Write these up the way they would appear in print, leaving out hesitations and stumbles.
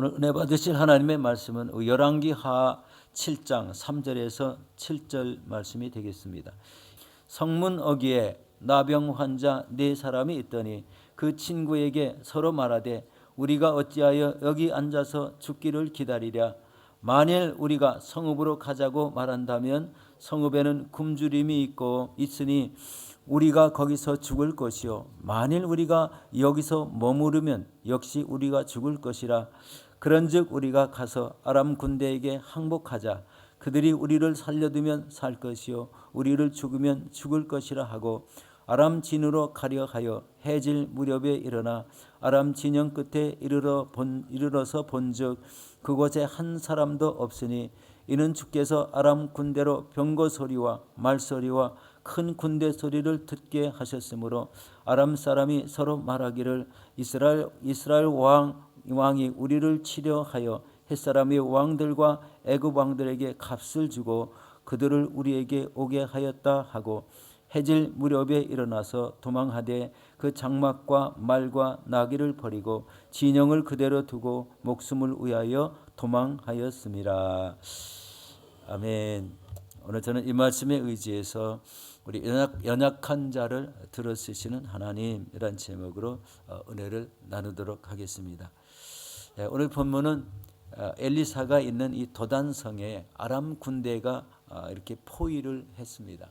오늘 은혜 받으실 하나님의 말씀은 열왕기하 7장 3절에서 7절 말씀이 되겠습니다. 성문 어귀에 나병 환자 4사람이 있더니 그 친구에게 서로 말하되 우리가 어찌하여 여기 앉아서 죽기를 기다리랴. 만일 우리가 성읍으로 가자고 말한다면 성읍에는 굶주림이 있으니 우리가 거기서 죽을 것이요 만일 우리가 여기서 머무르면 역시 우리가 죽을 것이라. 그런즉 우리가 가서 아람 군대에게 항복하자. 그들이 우리를 살려두면 살 것이요 우리를 죽으면 죽을 것이라 하고 아람 진으로 가려 하여 해질 무렵에 일어나 아람 진영 끝에 이르러서 본즉 그곳에 한 사람도 없으니 이는 주께서 아람 군대로 병거 소리와 말소리와 큰 군대 소리를 듣게 하셨으므로 아람 사람이 서로 말하기를 이스라엘 왕이 우리를 치려 하여 햇사람의 왕들과 애굽 왕들에게 값을 주고 그들을 우리에게 오게 하였다 하고 해질 무렵에 일어나서 도망하되 그 장막과 말과 나귀를 버리고 진영을 그대로 두고 목숨을 위하여 도망하였습니다. 아멘. 오늘 저는 이 말씀에 의지해서 우리 연약한 자를 들어쓰시는 하나님이란 제목으로 은혜를 나누도록 하겠습니다. 오늘 본문은 엘리사가 있는 이 도단성에 아람 군대가 이렇게 포위를 했습니다.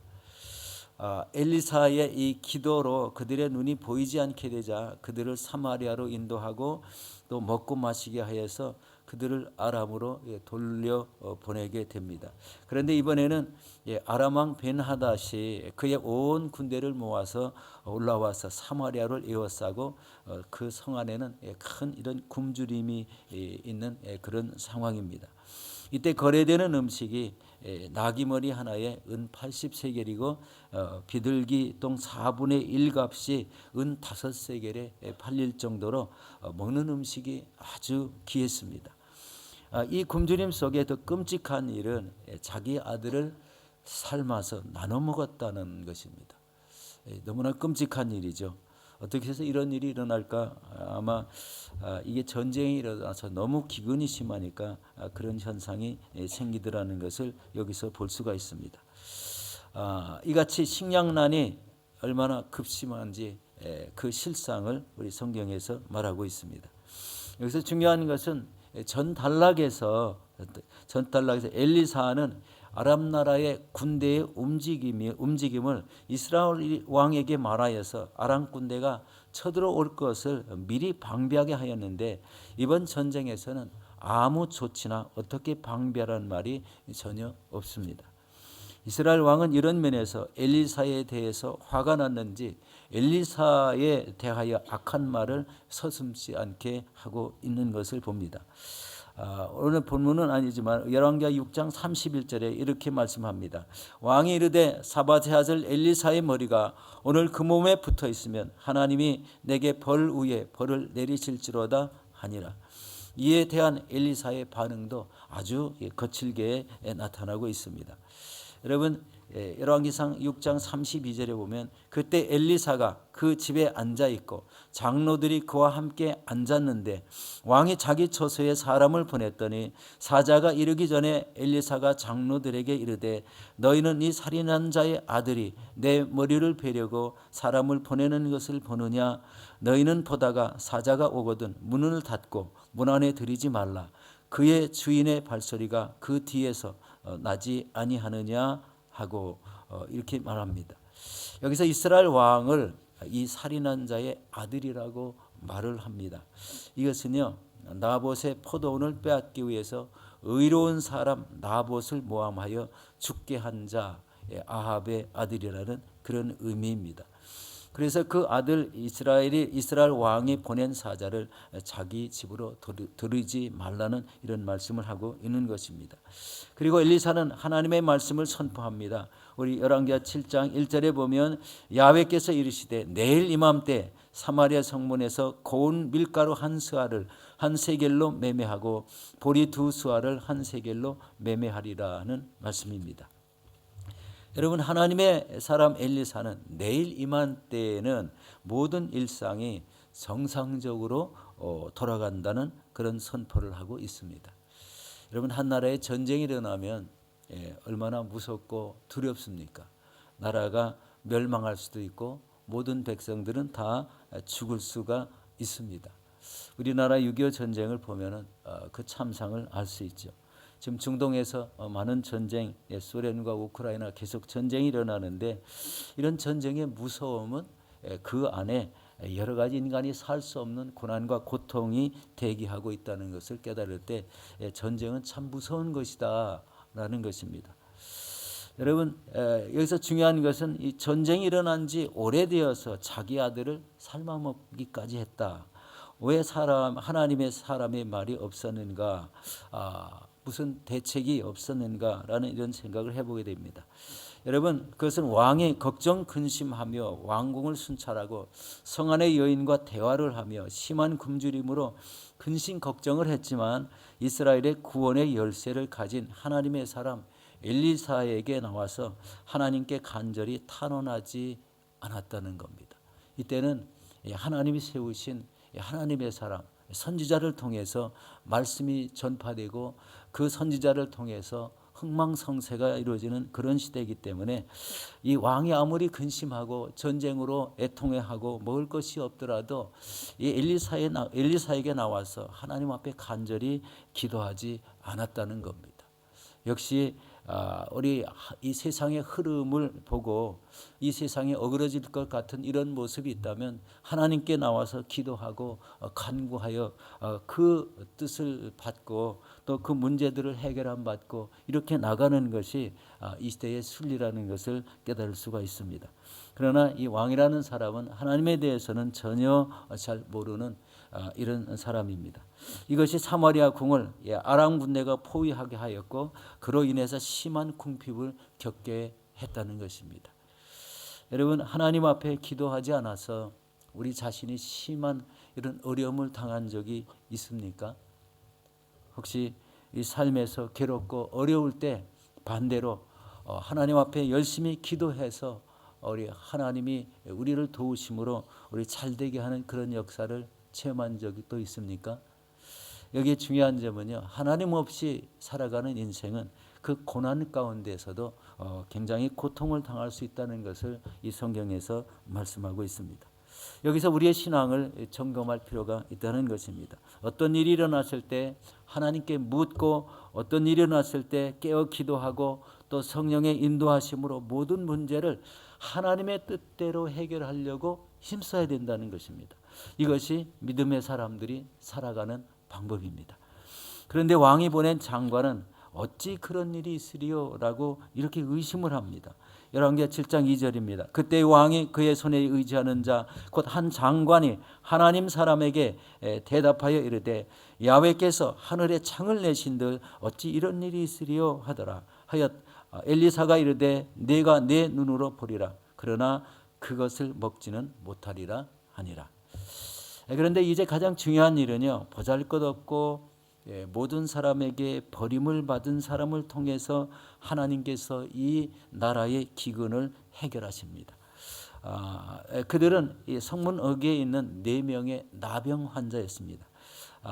엘리사의 이 기도로 그들의 눈이 보이지 않게 되자 그들을 사마리아로 인도하고 또 먹고 마시게 하여서 그들을 아람으로 돌려 보내게 됩니다. 그런데 이번에는 아람 왕 벤하닷이 그의 온 군대를 모아서 올라와서 사마리아를 에워싸고 그 성 안에는 큰 이런 굶주림이 있는 그런 상황입니다. 이때 거래되는 음식이 나귀머리 하나에 은 80세겔이고 비둘기 똥 4분의 1 값이 은 5세겔에 팔릴 정도로 먹는 음식이 아주 귀했습니다. 이 굶주림 속에 더 끔찍한 일은 자기 아들을 삶아서 나눠 먹었다는 것입니다. 너무나 끔찍한 일이죠. 어떻게 해서 이런 일이 일어날까? 아마 이게 전쟁이 일어나서 너무 기근이 심하니까 그런 현상이 생기더라는 것을 여기서 볼 수가 있습니다. 이같이 식량난이 얼마나 급심한지 그 실상을 우리 성경에서 말하고 있습니다. 여기서 중요한 것은 전단락에서 엘리사는 아람 나라의 군대의 움직임을 이스라엘 왕에게 말하여서 아람 군대가 쳐들어올 것을 미리 방비하게 하였는데 이번 전쟁에서는 아무 조치나 어떻게 방비하라는 말이 전혀 없습니다. 이스라엘 왕은 이런 면에서 엘리사에 대해서 화가 났는지 엘리사에 대하여 악한 말을 서슴지 않게 하고 있는 것을 봅니다. 오늘 본문은 아니지만 열왕기하 6장 31절에 이렇게 말씀합니다. 왕이 이르되 사밧의 아들 엘리사의 머리가 오늘 그 몸에 붙어 있으면 하나님이 내게 벌 위에 벌을 내리실지로다 하니라. 이에 대한 엘리사의 반응도 아주 거칠게 나타나고 있습니다. 여러분 열왕기상 6장 32절에 보면 그때 엘리사가 그 집에 앉아 있고 장로들이 그와 함께 앉았는데 왕이 자기 처소에 사람을 보냈더니 사자가 이르기 전에 엘리사가 장로들에게 이르되 너희는 이 살인한 자의 아들이 내 머리를 베려고 사람을 보내는 것을 보느냐. 너희는 보다가 사자가 오거든 문을 닫고 문 안에 들이지 말라. 그의 주인의 발소리가 그 뒤에서 나지 아니하느냐 하고 이렇게 말합니다. 여기서 이스라엘 왕을 이 살인한 자의 아들이라고 말을 합니다. 이것은요 나봇의 포도원을 빼앗기 위해서 의로운 사람 나봇을 모함하여 죽게 한 자 아합의 아들이라는 그런 의미입니다. 그래서 그 아들 이스라엘 왕이 보낸 사자를 자기 집으로 들이지 말라는 이런 말씀을 하고 있는 것입니다. 그리고 엘리사는 하나님의 말씀을 선포합니다. 우리 열왕기하 7장 1절에 보면 야훼께서 이르시되 내일 이맘때 사마리아 성문에서 고운 밀가루 한 스아를 한 세겔로 매매하고 보리 2스아를 한 세겔로 매매하리라는 말씀입니다. 여러분 하나님의 사람 엘리사는 내일 이맘때에는 모든 일상이 정상적으로 돌아간다는 그런 선포를 하고 있습니다. 여러분, 한 나라에 전쟁이 일어나면 얼마나 무섭고 두렵습니까? 나라가 멸망할 수도 있고 모든 백성들은 다 죽을 수가 있습니다. 우리나라 6.25 전쟁을 보면은 그 참상을 알 수 있죠. 지금 중동에서 많은 전쟁, 소련과 우크라이나 계속 전쟁이 일어나는데 이런 전쟁의 무서움은 그 안에 여러 가지 인간이 살 수 없는 고난과 고통이 대기하고 있다는 것을 깨달을 때 전쟁은 참 무서운 것이다라는 것입니다. 여러분, 여기서 중요한 것은 이 전쟁이 일어난 지 오래되어서 자기 아들을 삶아먹기까지 했다. 왜 하나님의 사람의 말이 없었는가? 무슨 대책이 없었는가라는 이런 생각을 해보게 됩니다. 여러분, 그것은 왕이 걱정 근심하며 왕궁을 순찰하고 성 안의 여인과 대화를 하며 심한 굶주림으로 근심 걱정을 했지만 이스라엘의 구원의 열쇠를 가진 하나님의 사람 엘리사에게 나와서 하나님께 간절히 탄원하지 않았다는 겁니다. 이때는 하나님이 세우신 하나님의 사람 선지자를 통해서 말씀이 전파되고 그 선지자를 통해서 흥망성쇠가 이루어지는 그런 시대이기 때문에 이 왕이 아무리 근심하고 전쟁으로 애통해하고 먹을 것이 없더라도 이 엘리사에게 나와서 하나님 앞에 간절히 기도하지 않았다는 겁니다. 역시 우리 이 세상의 흐름을 보고 이 세상에 어그러질 것 같은 이런 모습이 있다면 하나님께 나와서 기도하고 간구하여 그 뜻을 받고 또 그 문제들을 해결함 받고 이렇게 나가는 것이 이 시대의 순리라는 것을 깨달을 수가 있습니다. 그러나 이 왕이라는 사람은 하나님에 대해서는 전혀 잘 모르는 이런 사람입니다. 이것이 사마리아 궁을 아람 군대가 포위하게 하였고 그로 인해서 심한 궁핍을 겪게 했다는 것입니다. 여러분, 하나님 앞에 기도하지 않아서 우리 자신이 심한 이런 어려움을 당한 적이 있습니까? 혹시 이 삶에서 괴롭고 어려울 때 반대로 하나님 앞에 열심히 기도해서 우리 하나님이 우리를 도우심으로 우리 잘되게 하는 그런 역사를 체험한 적이 또 있습니까? 여기에 중요한 점은요, 하나님 없이 살아가는 인생은 그 고난 가운데서도 굉장히 고통을 당할 수 있다는 것을 이 성경에서 말씀하고 있습니다. 여기서 우리의 신앙을 점검할 필요가 있다는 것입니다. 어떤 일이 일어났을 때 하나님께 묻고 어떤 일이 일어났을 때 깨어 기도하고 또 성령의 인도하심으로 모든 문제를 하나님의 뜻대로 해결하려고 힘써야 된다는 것입니다. 이것이 믿음의 사람들이 살아가는 방법입니다. 그런데 왕이 보낸 장관은 어찌 그런 일이 있으리요라고 이렇게 의심을 합니다. 열왕기하 7장 2절입니다. 그때 왕이 그의 손에 의지하는 자 곧 한 장관이 하나님 사람에게 대답하여 이르되 야훼께서 하늘에 창을 내신들 어찌 이런 일이 있으리요 하더라 하여 엘리사가 이르되 내가 내 눈으로 보리라 그러나 그것을 먹지는 못하리라 하니라. 그런데 이제 가장 중요한 일은요, 보잘것없고 모든 사람에게 버림을 받은 사람을 통해서 하나님께서 이 나라의 기근을 해결하십니다. 그들은 이 성문어귀에 있는 4명의 나병 환자였습니다.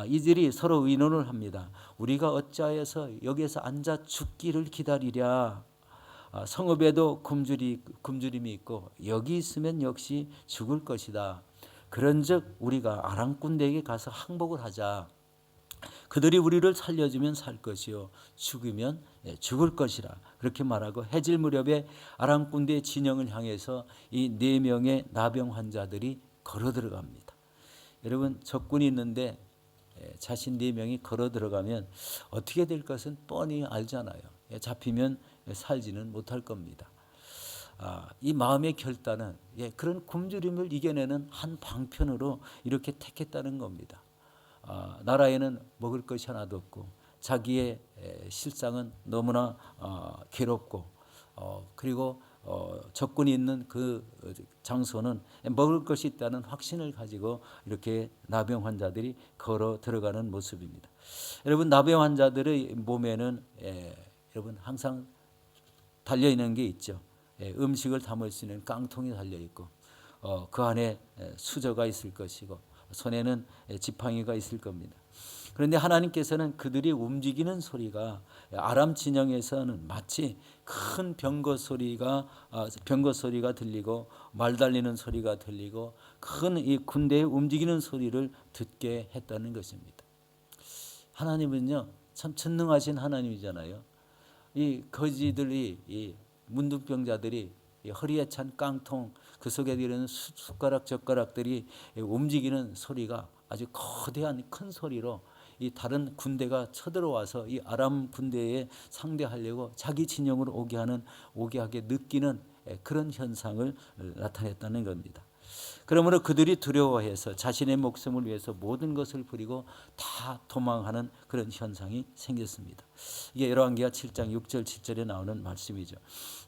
이들이 서로 의논을 합니다. 우리가 어찌하여서 여기에서 앉아 죽기를 기다리랴. 성읍에도 굶주림이 있고 여기 있으면 역시 죽을 것이다. 그런즉 우리가 아람 군대에게 가서 항복을 하자. 그들이 우리를 살려주면 살 것이요 죽으면 죽을 것이라 그렇게 말하고 해질 무렵에 아람 군대의 진영을 향해서 이 4명의 나병 환자들이 걸어 들어갑니다. 여러분, 적군이 있는데 자신 4명이 걸어 들어가면 어떻게 될 것은 뻔히 알잖아요. 잡히면 살지는 못할 겁니다. 이 마음의 결단은 그런 굶주림을 이겨내는 한 방편으로 이렇게 택했다는 겁니다. 나라에는 먹을 것이 하나도 없고 자기의 실상은 너무나 괴롭고 그리고 적군이 있는 그 장소는 먹을 것이 있다는 확신을 가지고 이렇게 나병 환자들이 걸어 들어가는 모습입니다. 여러분, 나병 환자들의 몸에는 여러분 항상 달려 있는 게 있죠. 음식을 담을 수 있는 깡통이 달려 있고 그 안에 수저가 있을 것이고 손에는 지팡이가 있을 겁니다. 그런데 하나님께서는 그들이 움직이는 소리가 아람 진영에서는 마치 큰 병거 소리가 들리고 말 달리는 소리가 들리고 큰 이 군대의 움직이는 소리를 듣게 했다는 것입니다. 하나님은요 참 전능하신 하나님이잖아요. 이 거지들이 이 문둥병자들이 이 허리에 찬 깡통 그 속에 들어있는 숟가락 젓가락들이 움직이는 소리가 아주 거대한 큰 소리로 이 다른 군대가 쳐들어와서 이 아람 군대에 상대하려고 자기 진영으로 오게 하게 느끼는 그런 현상을 나타냈다는 겁니다. 그러므로 그들이 두려워해서 자신의 목숨을 위해서 모든 것을 버리고 다 도망하는 그런 현상이 생겼습니다. 이게 열왕기하 7장 6절 7절에 나오는 말씀이죠.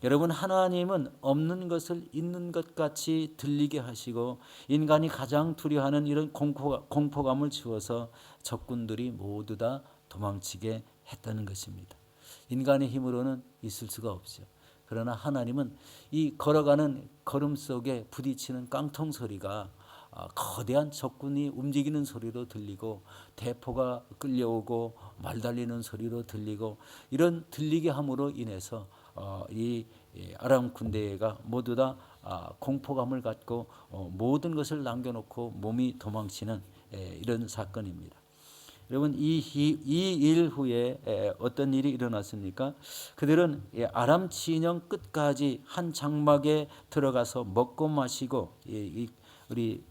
여러분, 하나님은 없는 것을 있는 것 같이 들리게 하시고 인간이 가장 두려워하는 이런 공포감을 주어서 적군들이 모두 다 도망치게 했다는 것입니다. 인간의 힘으로는 있을 수가 없죠. 그러나 하나님은 이 걸어가는 걸음 속에 부딪히는 깡통 소리가 거대한 적군이 움직이는 소리로 들리고 대포가 끌려오고 말 달리는 소리로 들리고 이런 들리게 함으로 인해서 이 아람 군대가 모두 다 공포감을 갖고 모든 것을 남겨놓고 몸이 도망치는 이런 사건입니다. 여러분, 이 일 후에 어떤 일이 일어났습니까? 그들은 아람 진영 끝까지 한 장막에 들어가서 먹고 마시고 우리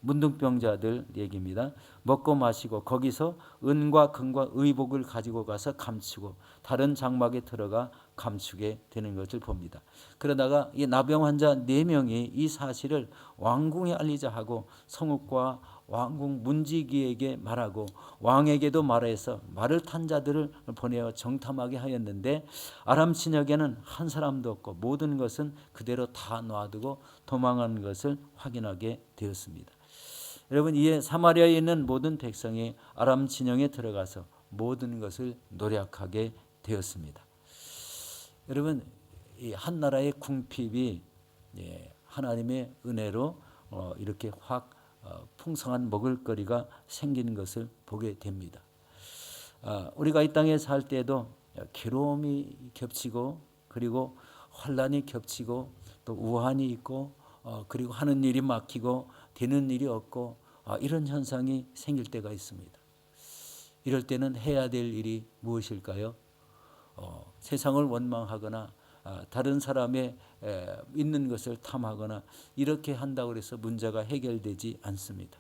문둥병자들 얘기입니다. 먹고 마시고 거기서 은과 금과 의복을 가지고 가서 감추고 다른 장막에 들어가 감추게 되는 것을 봅니다. 그러다가 이 나병 환자 4명이 이 사실을 왕궁에 알리자 하고 성읍과 왕궁 문지기에게 말하고 왕에게도 말해서 말을 탄 자들을 보내어 정탐하게 하였는데 아람 진영에는 한 사람도 없고 모든 것은 그대로 다 놔두고 도망하는 것을 확인하게 되었습니다. 여러분, 이에 사마리아에 있는 모든 백성이 아람 진영에 들어가서 모든 것을 노력하게 되었습니다. 여러분, 이 한 나라의 궁핍이 하나님의 은혜로 이렇게 확 풍성한 먹을거리가 생기는 것을 보게 됩니다. 우리가 이 땅에 살 때도 괴로움이 겹치고 그리고 환난이 겹치고 또 우환이 있고 그리고 하는 일이 막히고 되는 일이 없고 이런 현상이 생길 때가 있습니다. 이럴 때는 해야 될 일이 무엇일까요? 세상을 원망하거나 다른 사람의 있는 것을 탐하거나 이렇게 한다고 해서 문제가 해결되지 않습니다.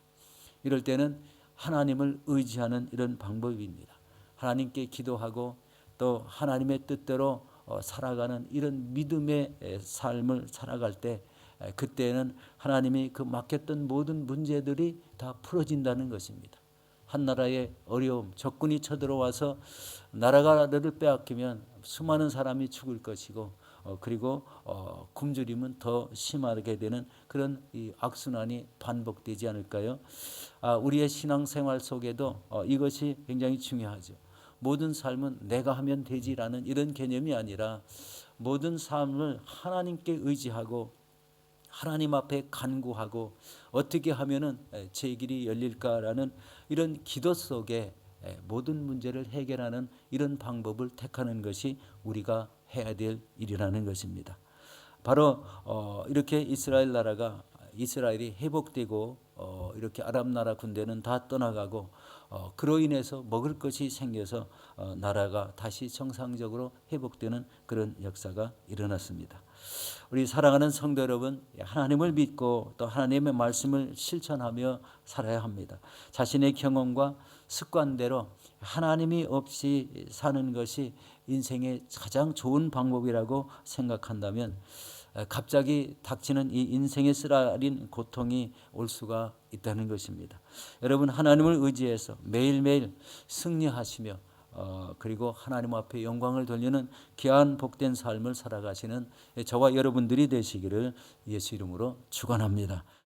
이럴 때는 하나님을 의지하는 이런 방법입니다. 하나님께 기도하고 또 하나님의 뜻대로 살아가는 이런 믿음의 삶을 살아갈 때 그때는 하나님이 그 맡겼던 모든 문제들이 다 풀어진다는 것입니다. 한 나라의 어려움, 적군이 쳐들어와서 나라를 빼앗기면 수많은 사람이 죽을 것이고 그리고 굶주림은 더 심하게 되는 그런 이 악순환이 반복되지 않을까요? 우리의 신앙생활 속에도 이것이 굉장히 중요하죠. 모든 삶은 내가 하면 되지라는 이런 개념이 아니라 모든 삶을 하나님께 의지하고 하나님 앞에 간구하고 어떻게 하면은 제 길이 열릴까라는 이런 기도 속에 모든 문제를 해결하는 이런 방법을 택하는 것이 우리가 해야 될 일이라는 것입니다. 바로 이렇게 이스라엘이 회복되고 이렇게 아람 나라 군대는 다 떠나가고 그로 인해서 먹을 것이 생겨서 나라가 다시 정상적으로 회복되는 그런 역사가 일어났습니다. 우리 사랑하는 성도 여러분, 하나님을 믿고 또 하나님의 말씀을 실천하며 살아야 합니다. 자신의 경험과 습관대로 하나님이 없이 사는 것이 인생의 가장 좋은 방법이라고 생각한다면 갑자기 닥치는 이 인생의 쓰라린 고통이 올 수가 있다는 것입니다. 여러분, 하나님을 의지해서 매일매일 승리하시며 그리고 하나님 앞에 영광을 돌리는 귀한 복된 삶을 살아가시는 저와 여러분들이 되시기를 예수 이름으로 축원합니다.